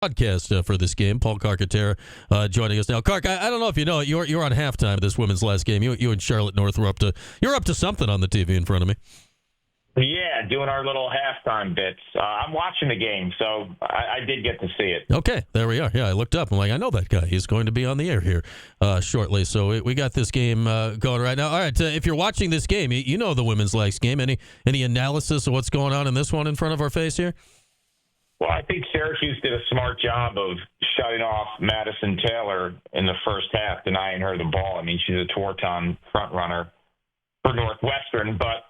Podcast for this game. Paul Carcaterra joining us now. Carc, I don't know if you know it. You're on halftime of this women's last game. You and Charlotte North were up to something on the TV in front of me. Yeah, doing our little halftime bits. I'm watching the game, so I did get to see it. Okay, there we are. Yeah, I looked up. I'm like, I know that guy. He's going to be on the air here shortly. So we got this game going right now. All right, if you're watching this game, you know the women's last game. Any analysis of what's going on in this one in front of our face here? Well, I think Syracuse did a smart job of shutting off Madison Taylor in the first half, denying her the ball. I mean, she's a Torton front runner for Northwestern, but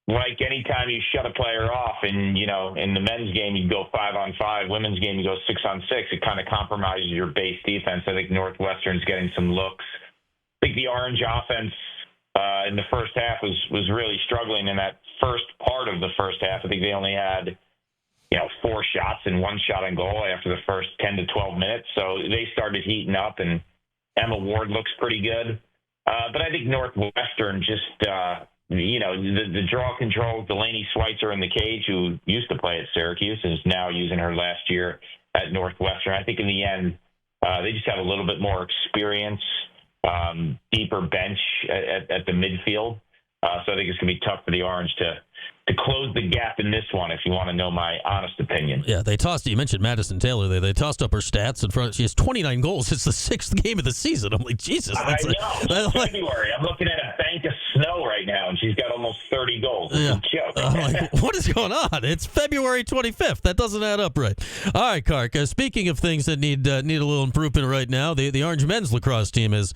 like any time you shut a player off, and in the men's game you go 5-on-5, women's game you go 6-on-6, it kind of compromises your base defense. I think Northwestern's getting some looks. I think the Orange offense in the first half was really struggling in that first part of the first half. I think they only had 4 shots and 1 shot on goal after the first 10 to 12 minutes. So they started heating up, and Emma Ward looks pretty good. But I think Northwestern just, the draw control, Delaney Schweitzer in the cage, who used to play at Syracuse, is now using her last year at Northwestern. I think in the end, they just have a little bit more experience, deeper bench at the midfield. So I think it's going to be tough for the Orange to close the gap in this one, if you want to know my honest opinion. Yeah, you mentioned Madison Taylor there. They tossed up her stats in front. She has 29 goals. It's the 6th game of the season. I'm like, Jesus. I know. It's February. I'm looking at a bank of snow right now, and she's got almost 30 goals. It's a joke. I'm like, what is going on? It's February 25th. That doesn't add up right. All right, Kark. Speaking of things that need a little improvement right now, the Orange men's lacrosse team has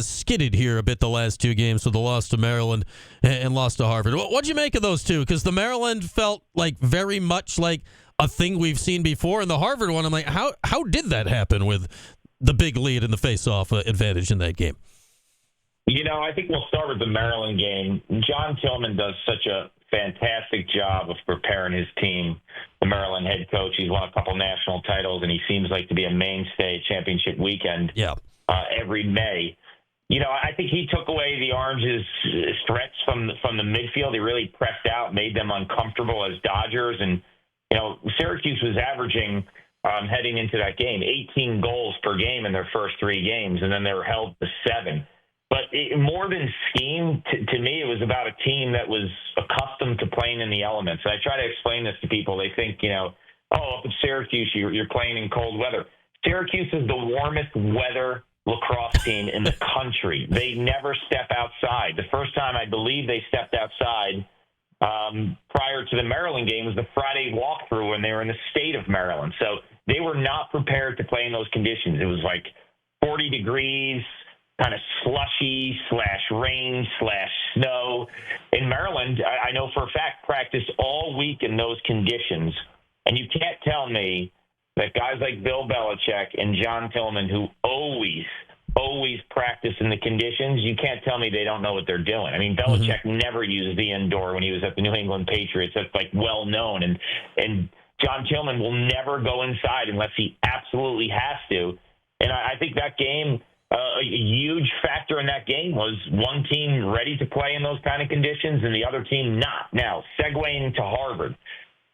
skidded here a bit the last 2 games with the loss to Maryland and lost to Harvard. What'd you make of those two? Because the Maryland felt like very much like a thing we've seen before, and the Harvard one, I'm like, how did that happen with the big lead and the face-off advantage in that game? I think we'll start with the Maryland game. John Tillman does such a fantastic job of preparing his team. The Maryland head coach, he's won a couple national titles, and he seems like to be a mainstay championship weekend every May. I think he took away the Orange's threats from the midfield. He really pressed out, made them uncomfortable as Dodgers. And, Syracuse was averaging, heading into that game, 18 goals per game in their first 3 games, and then they were held to 7. But more than scheme, to me, it was about a team that was accustomed to playing in the elements. And I try to explain this to people. They think, up at Syracuse, you're playing in cold weather. Syracuse is the warmest weather lacrosse team in the country. They never step outside. The first time I believe they stepped outside prior to the Maryland game was the Friday walkthrough when they were in the state of Maryland. So they were not prepared to play in those conditions. It was like 40 degrees, kind of slushy /rain/snow. In Maryland, I know for a fact, practiced all week in those conditions. And you can't tell me that guys like Bill Belichick and John Tillman, who always practice in the conditions, you can't tell me they don't know what they're doing. I mean, Belichick never used the indoor when he was at the New England Patriots. That's like well known. And John Tillman will never go inside unless he absolutely has to. And I think that game, a huge factor in that game was one team ready to play in those kind of conditions and the other team not. Now, segueing to Harvard,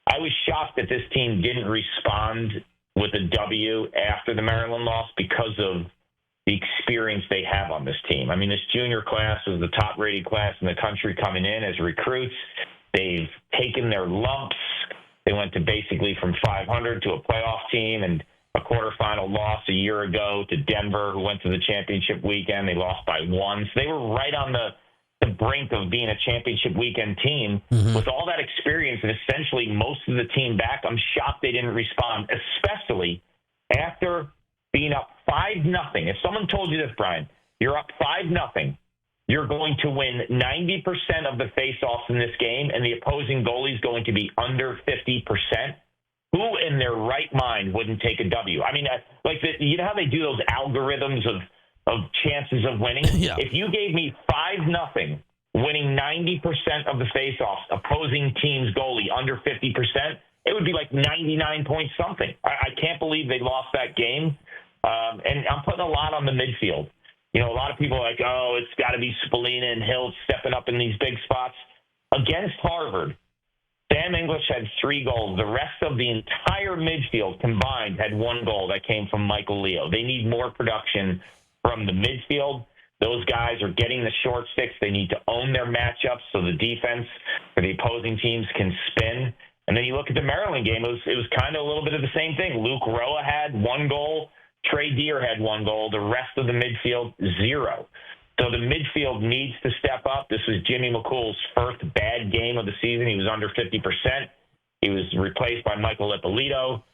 I was shocked that this team didn't respond with a W after the Maryland loss because of the experience they have on this team. I mean, this junior class is the top-rated class in the country coming in as recruits. They've taken their lumps. They went to basically from 500 to a playoff team and a quarterfinal loss a year ago to Denver, who went to the championship weekend. They lost by 1. So they were right on the brink of being a championship weekend team. With all that experience and essentially most of the team back, I'm shocked they didn't respond, especially after being up 5-0. If someone told you this, Brian, you're up 5-0, you're going to win 90% of the face-offs in this game, and the opposing goalie is going to be under 50%. Who in their right mind wouldn't take a W? I mean, you know how they do those algorithms of chances of winning? Yeah. If you gave me 5-0, winning 90% of the face-offs, opposing team's goalie under 50%, it would be like 99 point something. I can't believe they lost that game. And I'm putting a lot on the midfield. A lot of people are like, oh, it's got to be Spallina and Hill stepping up in these big spots. Against Harvard, Sam English had 3 goals. The rest of the entire midfield combined had 1 goal that came from Michael Leo. They need more production from the midfield. Those guys are getting the short sticks. They need to own their matchups so the defense for the opposing teams can spin. And then you look at the Maryland game, it was kind of a little bit of the same thing. Luke Roa had 1 goal. Trey Deer had 1 goal. The rest of the midfield, 0. So the midfield needs to step up. This was Jimmy McCool's first bad game of the season. He was under 50%. He was replaced by Michael Ippolito,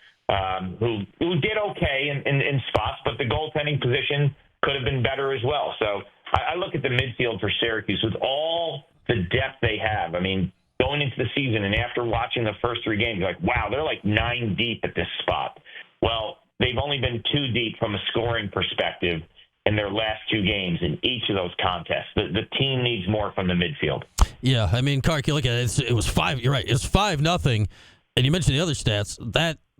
who did okay in spots, but the goaltending position could have been better as well. So I look at the midfield for Syracuse with all the depth they have. I mean, going into the season and after watching the first 3 games, you're like, wow, they're like 9 deep at this spot. Well, they've only been 2 deep from a scoring perspective in their last 2 games in each of those contests. The team needs more from the midfield. Yeah, I mean, Kark, you look at it, it was 5. You're right. It's 5-0, and you mentioned the other stats.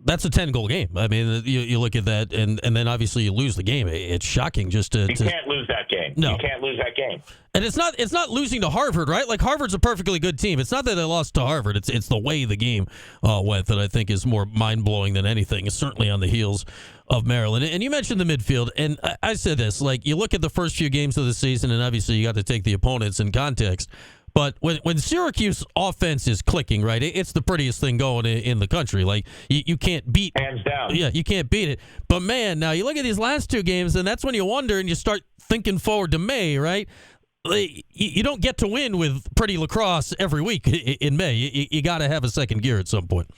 That's a 10-goal game. I mean, you look at that, and then obviously you lose the game. It's shocking just to. You can't lose that game. No. You can't lose that game. And it's not losing to Harvard, right? Like, Harvard's a perfectly good team. It's not that they lost to Harvard. It's the way the game went that I think is more mind-blowing than anything. It's certainly on the heels of Maryland. And you mentioned the midfield, and I said this, like, you look at the first few games of the season, and obviously you got to take the opponents in context. But when Syracuse offense is clicking, right, it's the prettiest thing going in the country. Like, you can't beat. Hands down. Yeah, you can't beat it. But, man, now you look at these last 2 games, and that's when you wonder and you start thinking forward to May, right? You don't get to win with pretty lacrosse every week in May. You got to have a second gear at some point.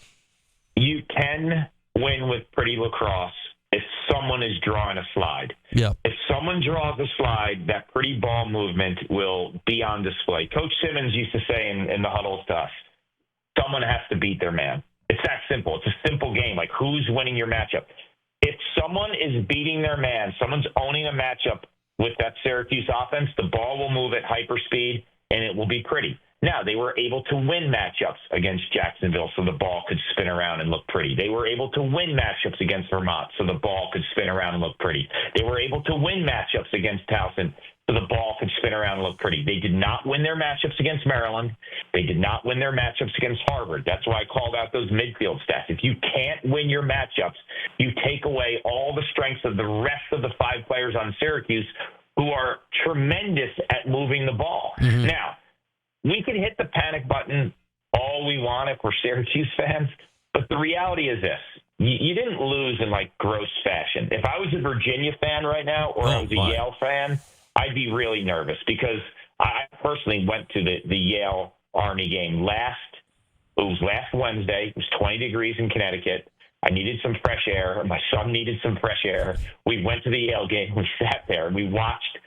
You can win with pretty lacrosse if someone is drawing a slide. Yeah. If someone draws a slide, that pretty ball movement will be on display. Coach Simmons used to say in the huddles to us, someone has to beat their man. It's that simple. It's a simple game. Like, who's winning your matchup? If someone is beating their man, someone's owning a matchup with that Syracuse offense, the ball will move at hyperspeed, and it will be pretty. Now, they were able to win matchups against Jacksonville so the ball could spin around and look pretty. They were able to win matchups against Vermont so the ball could spin around and look pretty. They were able to win matchups against Towson so the ball could spin around and look pretty. They did not win their matchups against Maryland. They did not win their matchups against Harvard. That's why I called out those midfield stats. If you can't win your matchups, you take away all the strengths of the rest of the 5 players on Syracuse who are tremendous at moving the ball. Mm-hmm. Now, we can hit the panic button all we want if we're Syracuse fans, but the reality is this. You didn't lose in, like, gross fashion. If I was a Virginia fan right now or I was a Yale fan, I'd be really nervous because I personally went to the Yale-Army game last Wednesday. It was 20 degrees in Connecticut. I needed some fresh air. My son needed some fresh air. We went to the Yale game. We sat there, and we watched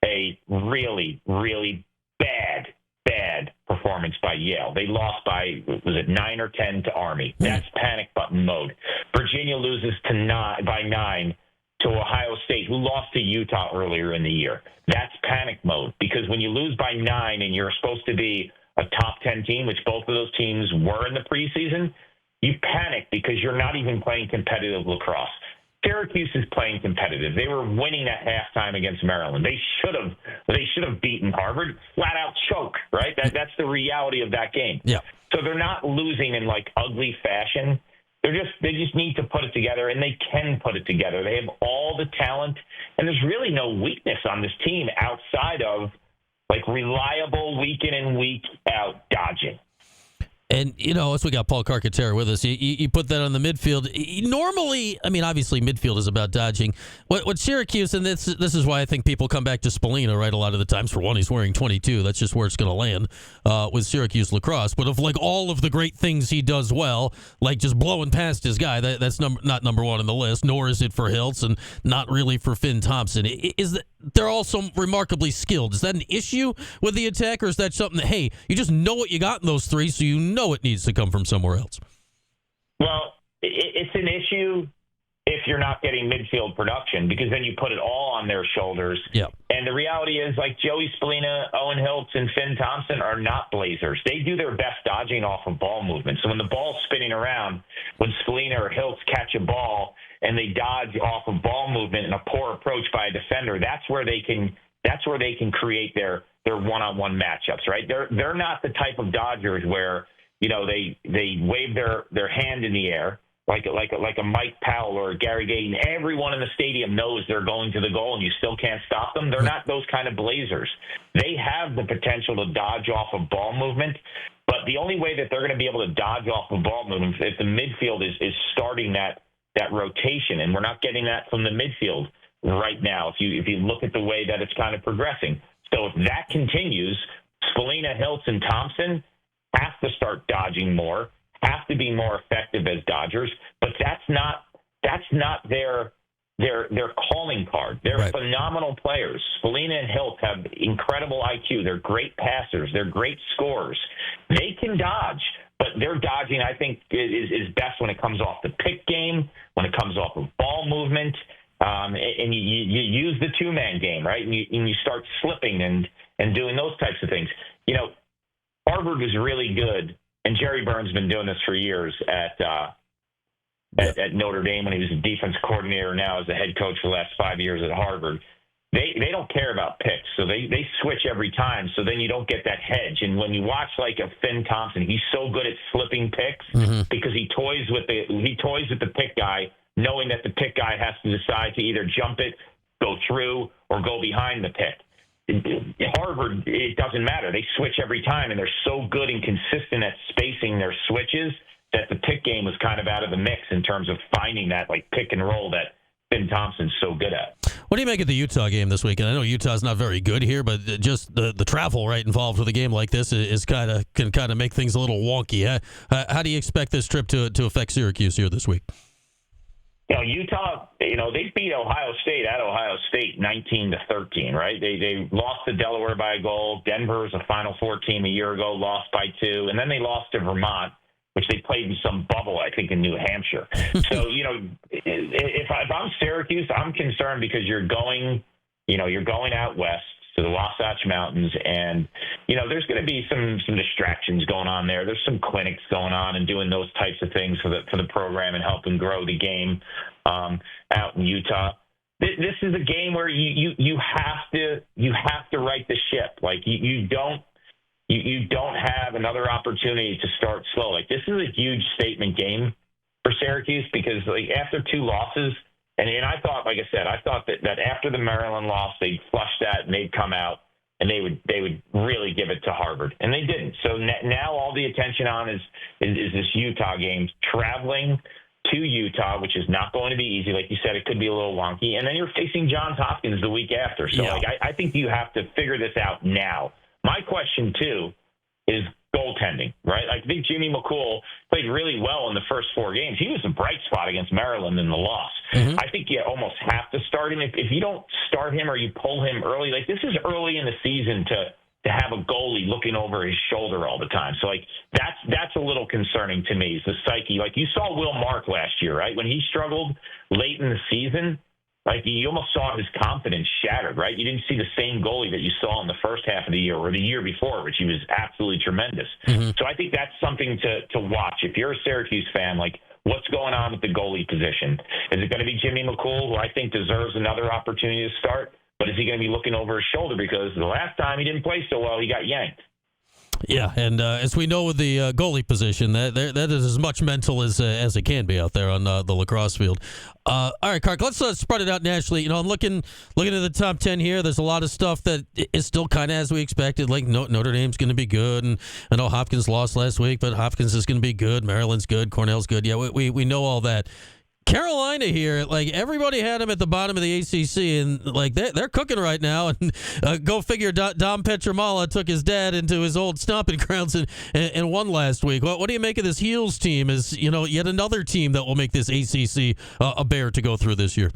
a really, really bad performance by Yale. They lost by, was it 9 or 10 to Army? That's panic button mode. Virginia loses by 9 to Ohio State, who lost to Utah earlier in the year. That's panic mode because when you lose by 9 and you're supposed to be a top 10 team, which both of those teams were in the preseason, you panic because you're not even playing competitive lacrosse. Syracuse is playing competitive. They were winning at halftime against Maryland. They should have beaten Harvard. Flat out choke, right? That's the reality of that game. Yeah. So they're not losing in, like, ugly fashion. They just need to put it together, and they can put it together. They have all the talent, and there's really no weakness on this team outside of, like, reliable week in and week out dodging. And, as we got Paul Carcaterra with us, you put that on the midfield. Normally, I mean, obviously midfield is about dodging. What Syracuse, and this is why I think people come back to Spallina, right, a lot of the times. For one, he's wearing 22. That's just where it's going to land with Syracuse lacrosse. But of, like, all of the great things he does well, like just blowing past his guy, that's not number 1 on the list, nor is it for Hiltz and not really for Finn Thompson. They're also remarkably skilled. Is that an issue with the attack, or is that something that, hey, you just know what you got in those 3, so you know it needs to come from somewhere else? Well, it's an issue if you're not getting midfield production because then you put it all on their shoulders. Yeah. And the reality is, like, Joey Spallina, Owen Hiltz, and Finn Thompson are not blazers. They do their best dodging off of ball movement. So when the ball's spinning around, when Spallina or Hiltz catch a ball and they dodge off of ball movement and a poor approach by a defender, that's where they can create their one-on-one matchups, right? They're not the type of dodgers where they wave their hand in the air like a Mike Powell or a Gary Gayton. Everyone in the stadium knows they're going to the goal, and you still can't stop them. They're not those kind of Blazers. They have the potential to dodge off a ball movement, but the only way that they're going to be able to dodge off a ball movement is if the midfield is starting that rotation, and we're not getting that from the midfield right now. If you look at the way that it's kind of progressing, so if that continues, Spallina, Hiltz, and Thompson have to start dodging more, have to be more effective as Dodgers, but that's not their calling card. They're right. Phenomenal players. Spallina and Hiltz have incredible IQ. They're great passers. They're great scorers. They can dodge, but their dodging, I think, is best when it comes off the pick game, when it comes off of ball movement, and you use the two-man game, right? And you start slipping and doing those types of things. Harvard was really good, and Jerry Burns has been doing this for years at Notre Dame when he was a defense coordinator, now as a head coach for the last 5 years at Harvard. They don't care about picks, so they switch every time, so then you don't get that hedge. And when you watch like a Finn Thompson, he's so good at slipping picks because he toys with the pick guy, knowing that the pick guy has to decide to either jump it, go through, or go behind the pick. Harvard, it doesn't matter. They switch every time, and they're so good and consistent at spacing their switches that the pick game was kind of out of the mix in terms of finding that like pick and roll that Finn Thompson's so good at. What do you make of the Utah game this weekend? I know Utah's not very good here, but just the travel right involved with a game like this can kind of make things a little wonky. How do you expect this trip to affect Syracuse here this week? Utah, they beat Ohio State at Ohio State 19-13, right? They lost to Delaware by a goal. Denver was a Final Four team a year ago, lost by 2, and then they lost to Vermont, which they played in some bubble, I think, in New Hampshire. So, if I'm Syracuse, I'm concerned because you're going out west to the Wasatch Mountains, and there's going to be some distractions going on there. There's some clinics going on and doing those types of things for the program and helping grow the game out in Utah. This is a game where you have to right the ship. Like you don't have another opportunity to start slow. Like this is a huge statement game for Syracuse because like after 2 losses. And I thought, like I said, that after the Maryland loss, they'd flush that and they'd come out and they would really give it to Harvard, and they didn't. So now all the attention on is this Utah game, traveling to Utah, which is not going to be easy. Like you said, it could be a little wonky, and then you're facing Johns Hopkins the week after. So I think you have to figure this out now. My question too is goaltending, right? I think Jimmy McCool played really well in the first 4 games. He was a bright spot against Maryland in the loss. I think you almost have to start him. If you don't start him or you pull him early, like this is early in the season to have a goalie looking over his shoulder all the time. So like that's a little concerning to me. Is the psyche. Like you saw Will Mark last year, right? When he struggled late in the season, like you almost saw his confidence shattered, right? You didn't see the same goalie that you saw in the first half of the year or the year before, which he was absolutely tremendous. So I think that's something to watch. If you're a Syracuse fan, like what's going on with the goalie position? Is it going to be Jimmy McCool, who I think deserves another opportunity to start? But is he going to be looking over his shoulder because the last time he didn't play so well, he got yanked? Yeah, and as we know with the goalie position, that is as much mental as it can be out there on the lacrosse field. All right, Kark, let's spread it out nationally. I'm looking at the top 10 here. There's a lot of stuff that is still kind of as we expected. Like Notre Dame's going to be good, and I know Hopkins lost last week, but Hopkins is going to be good. Maryland's good. Cornell's good. Yeah, we know all that. Carolina here, like everybody had them at the bottom of the ACC, and like they're cooking right now. And go figure, Dom Petramala took his dad into his old stomping grounds and won last week. What do you make of this Heels team? Is yet another team that will make this ACC a bear to go through this year?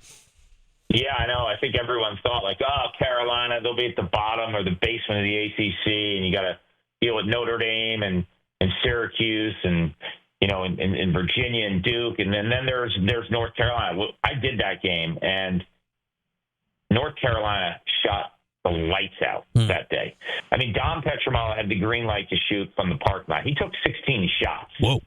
Yeah, I know. I think everyone thought like, Carolina, they'll be at the bottom or the basement of the ACC, and you got to deal with Notre Dame and Syracuse and. In Virginia and Duke, and then there's North Carolina. Well, I did that game, and North Carolina shot the lights out that day. I mean, Dom Petramala had the green light to shoot from the parking lot. He took 16 shots. Whoa!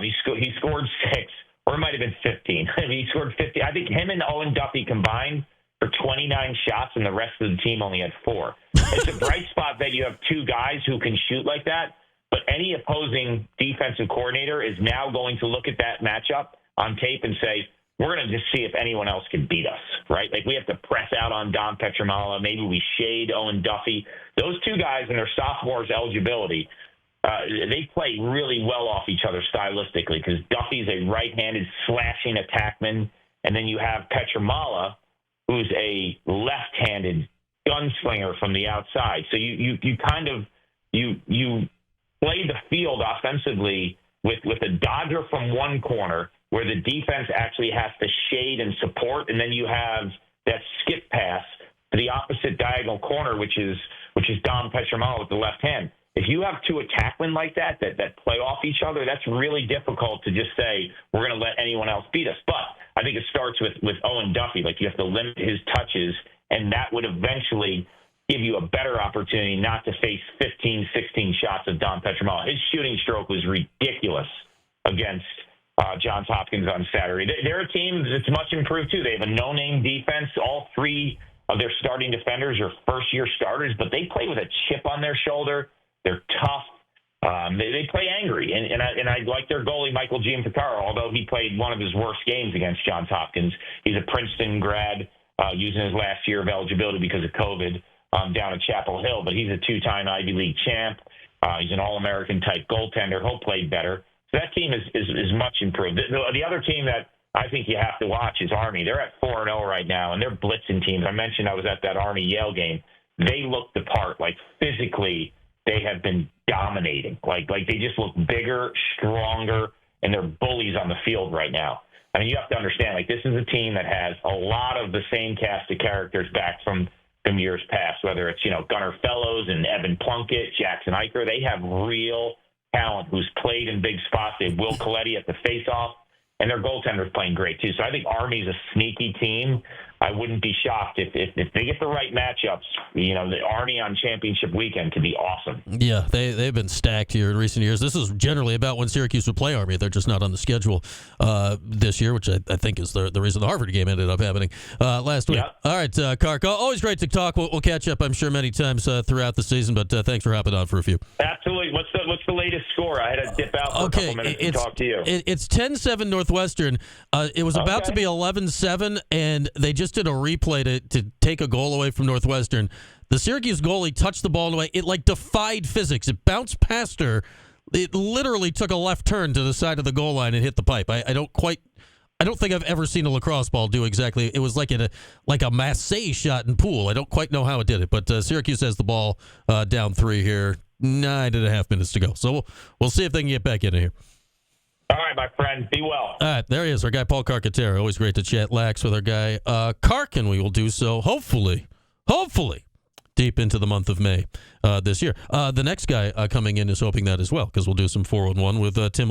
He scored 6, or it might have been 15. I mean, he scored 50. I think him and Owen Duffy combined for 29 shots, and the rest of the team only had 4. It's a bright spot that you have 2 guys who can shoot like that. But any opposing defensive coordinator is now going to look at that matchup on tape and say, we're going to just see if anyone else can beat us, right? Like we have to press out on Dom Petramala. Maybe we shade Owen Duffy. Those two guys in their sophomores' eligibility, they play really well off each other stylistically because Duffy's a right-handed slashing attackman, and then you have Petramala, who's a left-handed gunslinger from the outside. So you kind of play the field offensively with a dodger from one corner where the defense actually has to shade and support, and then you have that skip pass to the opposite diagonal corner, which is Dom Petramala with the left hand. If you have two attackmen like that play off each other, that's really difficult to just say we're going to let anyone else beat us. But I think it starts with Owen Duffy. Like you have to limit his touches, and that would eventually give you a better opportunity not to face 15, 16 shots of Dom Petramala. His shooting stroke was ridiculous against Johns Hopkins on Saturday. They're a team that's much improved, too. They have a no-name defense. All three of their starting defenders are first-year starters, but they play with a chip on their shoulder. They're tough. They play angry, and I like their goalie, Michael Gianfitaro, although he played one of his worst games against Johns Hopkins. He's a Princeton grad using his last year of eligibility because of COVID down at Chapel Hill, but he's a two-time Ivy League champ. He's an All-American type goaltender. He'll play better. So that team is much improved. The other team that I think you have to watch is Army. They're at 4-0 right now, and they're blitzing teams. I mentioned I was at that Army-Yale game. They look the part. Like, physically, they have been dominating. Like they just look bigger, stronger, and they're bullies on the field right now. I mean, you have to understand, like, this is a team that has a lot of the same cast of characters back from years past, whether it's, Gunnar Fellows and Evan Plunkett, Jackson Eicher. They have real talent who's played in big spots. They have Will Coletti at the faceoff, and their goaltender's playing great, too. So I think Army's a sneaky team. I wouldn't be shocked if they get the right matchups. The Army on championship weekend could be awesome. Yeah, they've been stacked here in recent years. This is generally about when Syracuse would play Army. They're just not on the schedule this year, which I think is the reason the Harvard game ended up happening last week. Yeah. All right, Kark, always great to talk. We'll catch up, I'm sure, many times throughout the season, but thanks for hopping on for a few. Absolutely. What's the latest score? I had to dip out for a couple minutes to talk to you. It's 10-7 Northwestern. It was about to be 11-7, and they just did a replay to take a goal away from Northwestern. The Syracuse goalie touched the ball away. It defied physics. It bounced past her. It literally took a left turn to the side of the goal line and hit the pipe. I don't think I've ever seen a lacrosse ball do exactly. It was like a Massey shot in pool. I don't quite know how it did it, but Syracuse has the ball down 3 here. 9.5 minutes to go. So we'll see if they can get back in here. All right, my friend. Be well. All right, there he is, our guy Paul Carcaterra. Always great to chat lax with our guy Kark, and we will do so hopefully, deep into the month of May this year. The next guy coming in is hoping that as well, because we'll do some 4-on-1 with Tim